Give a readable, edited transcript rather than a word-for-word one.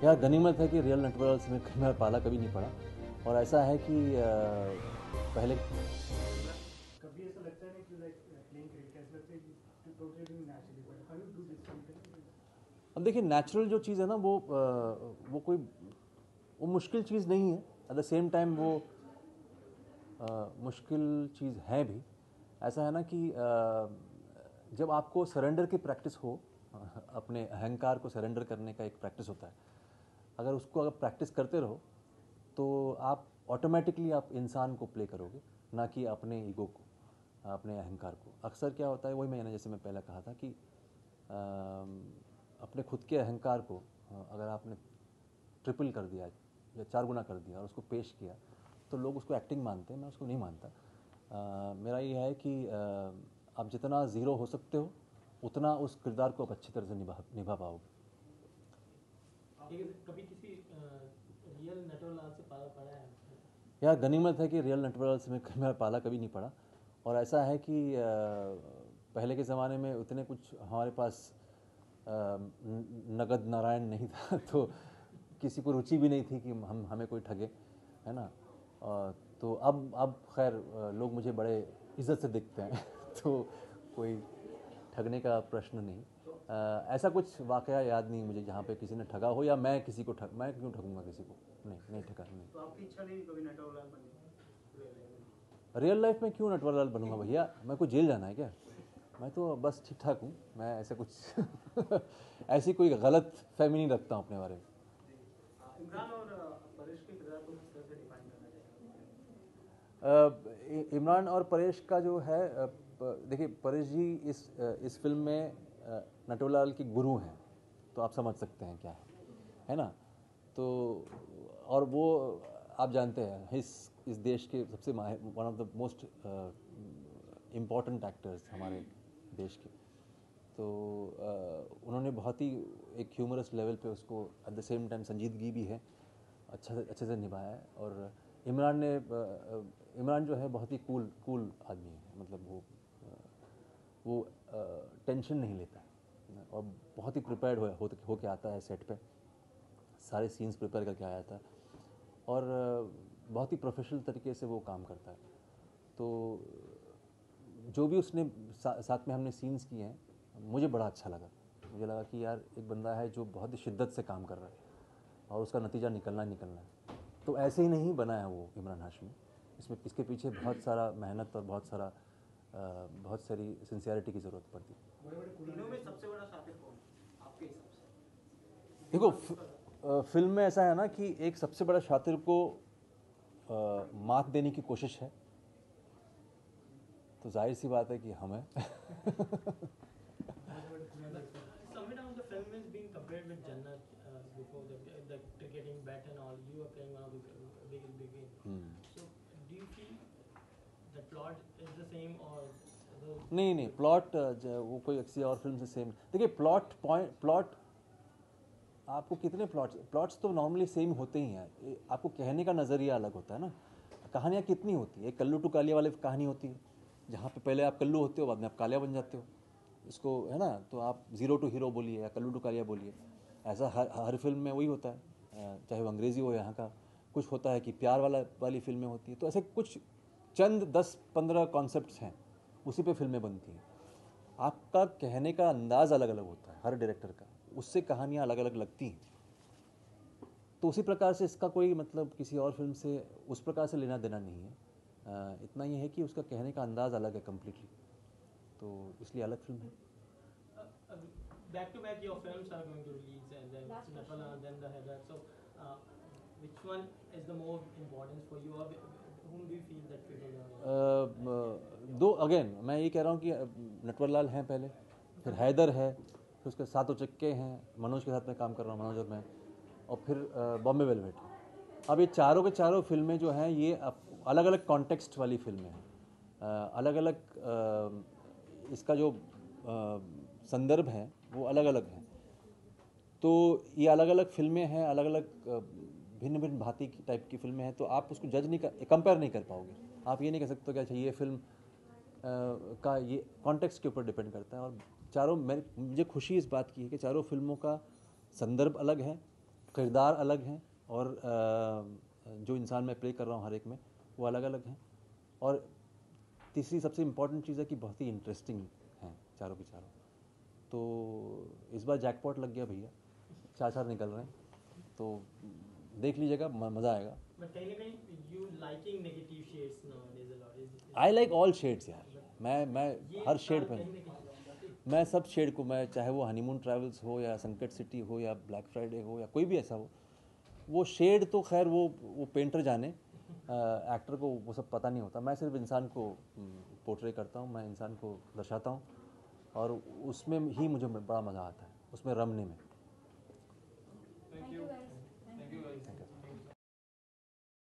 यार गनीमत है कि रियल नेटवर्क्स में मैं पाला कभी नहीं पड़ा। और ऐसा है कि पहले कभी ऐसा लगता है कि लाइक प्लेइंग क्रिकेट ऐसा लगता है कि totally doing naturally but how you do this something. अब देखिए नेचुरल जो चीज़ है ना वो कोई वो मुश्किल चीज़ नहीं है। एट द सेम टाइम वो मुश्किल चीज़ है भी। ऐसा है ना कि जब आपको सरेंडर की प्रैक्टिस हो, अपने अहंकार को सरेंडर करने का एक प्रैक्टिस होता है। अगर उसको अगर प्रैक्टिस करते रहो तो आप ऑटोमेटिकली आप इंसान को प्ले करोगे, ना कि अपने ईगो को, अपने अहंकार को। अक्सर क्या होता है, वही मैंने जैसे मैं पहले कहा था कि अपने खुद के अहंकार को अगर आपने ट्रिपल कर दिया या 4 गुना कर दिया और उसको पेश किया तो लोग उसको एक्टिंग मानते हैं। मैं उसको नहीं मानता। मेरा ये है कि आप जितना ज़ीरो हो सकते हो उतना उस किरदार को आप अच्छी तरह से निभा पाओगे। कभी किसी रियल नटवरलाल से पाला पड़ा है? यार गनीमत है कि रियल नेटवर्क्स में मैं पाला कभी नहीं पड़ा। और ऐसा है कि पहले के ज़माने में उतने कुछ हमारे पास नगद नारायण नहीं था तो किसी को रुचि भी नहीं थी कि हमें कोई ठगे, है ना। तो अब खैर लोग मुझे बड़े इज़्ज़त से दिखते हैं तो कोई ठगने का प्रश्न नहीं। ऐसा कुछ वाकया याद नहीं मुझे जहाँ पे किसी ने ठगा हो, या मैं किसी को मैं क्यों ठगूंगा किसी को। नहीं ठगा नहीं। तो आपकी इच्छा नहीं कभी नटवरलाल बनने की? रियल लाइफ में क्यों नटवरलाल बनूंगा भैया? मैं कोई जेल जाना है क्या? मैं तो बस ठीक ठाक हूँ। मैं ऐसे कुछ ऐसी कोई गलत फहमी नहीं रखता हूँ अपने बारे में। इमरान और परेश के किरदार को किस तरह से डिफाइन करना चाहिए? इमरान और परेश का जो है, देखिए परेश जी इस फिल्म में नटवरलाल के गुरु हैं, तो आप समझ सकते हैं क्या है ना। तो और वो आप जानते हैं इस देश के सबसे one of the most important actors हमारे देश के। तो उन्होंने बहुत ही एक ह्यूमरस लेवल पे उसको एट द सेम टाइम संजीदगी भी है, अच्छे से निभाया है। और इमरान जो है बहुत ही कूल आदमी है। मतलब वो टेंशन नहीं लेता है और बहुत ही प्रिपेयर्ड हो के आता है सेट पे। सारे सीन्स प्रिपेयर करके आया था और बहुत ही प्रोफेशनल तरीके से वो काम करता है। तो जो भी उसने साथ में हमने सीन्स किए हैं, मुझे बड़ा अच्छा लगा। मुझे लगा कि यार एक बंदा है जो बहुत ही शिद्दत से काम कर रहा है और उसका नतीजा निकलना है। तो ऐसे ही नहीं बना है वो इमरान हाशमी। इसके पीछे बहुत सारा मेहनत और बहुत सारी सिंसियरिटी की ज़रूरत पड़ती है। तीनों में सबसे बड़ा शातिर कौन है आपके हिसाब से? देखो फिल्म में ऐसा है ना कि एक सबसे बड़ा शातिर को मात देने की कोशिश है, तो जाहिर सी बात है कि हम हैं। Somewhere down the film is being compared with Jannat before the cricketing bat and all. You are playing one of the biggest begin. So do you feel the plot is the same or the नहीं plot वो कोई किसी और film से same. देखिए plot आपको कितने plots तो नॉर्मली सेम होते ही हैं। आपको कहने का नज़रिया अलग होता है ना। कहानियाँ कितनी होती है, एक कल्लू टू कालिया वाली कहानी होती है जहाँ पे पहले आप कल्लू होते हो बाद में आप कालिया बन जाते हो। इसको है ना, तो आप ज़ीरो टू हीरो बोलिए या कल्लू टू कालिया बोलिए। ऐसा हर फिल्म में वही होता है, चाहे वो अंग्रेज़ी हो यहाँ का। कुछ होता है कि प्यार वाली फिल्में होती है। तो ऐसे कुछ चंद 10-15 कॉन्सेप्ट्स हैं, उसी पे फिल्में बनती हैं। आपका कहने का अंदाज़ अलग अलग होता है हर डायरेक्टर का, उससे कहानियाँ अलग अलग लगती हैं। तो उसी प्रकार से इसका कोई मतलब किसी और फिल्म से उस प्रकार से लेना देना नहीं है। इतना ही है कि उसका कहने का अंदाज़ अलग है कम्प्लीटली, तो इसलिए अलग फिल्म है। back to back your films are going to release and then Nepal and then the Heather. So which one is the more importance for you or whom do you feel that people are? दो again मैं ये कह रहा हूँ कि नटवरलाल हैं पहले, फिर हैदर है, फिर उसके साथ चक्के हैं, मनोज के साथ मैं काम कर रहा हूँ, मनोज और मैं, और फिर बॉम्बे वेलवेट। अब ये चारों के चारों फिल्में जो हैं ये अलग अलग कॉन्टेक्स्ट वाली फिल्में हैं। अलग अलग इसका जो संदर्भ है वो अलग अलग है। तो ये अलग अलग फिल्में हैं, अलग अलग भिन्न भिन्न भांति की टाइप की फिल्में हैं। तो आप उसको जज नहीं कंपेयर नहीं कर पाओगे। आप ये नहीं कह सकते कि अच्छा ये फिल्म का ये कॉन्टेक्स्ट के ऊपर डिपेंड करता है। और चारों मुझे खुशी इस बात की है कि चारों फिल्मों का संदर्भ अलग है, किरदार अलग हैं और जो इंसान मैं प्ले कर रहा हूँ हर एक में वो अलग अलग हैं। और तीसरी सबसे इम्पॉर्टेंट चीज़ है कि बहुत ही इंटरेस्टिंग हैं चारों के चारों। तो इस बार जैकपॉट लग गया भैया, 4 निकल रहे हैं, तो देख लीजिएगा, मज़ा आएगा। But कहीं ना कहीं you liking negative shades nowadays a lot. I like all shades यार, मैं ये हर शेड साल पे, कहीं ना कहीं मैं सब शेड को, मैं चाहे वो हनीमून ट्रैवल्स हो या संकट सिटी हो या ब्लैक फ्राइडे हो या कोई भी ऐसा हो, वो शेड तो खैर वो पेंटर जाने, एक्टर को वो सब पता नहीं होता। मैं सिर्फ इंसान को पोर्ट्रे करता हूँ, मैं इंसान को दर्शाता हूँ और उसमें ही मुझे बड़ा मज़ा आता है, उसमें रमने में। Thank you guys.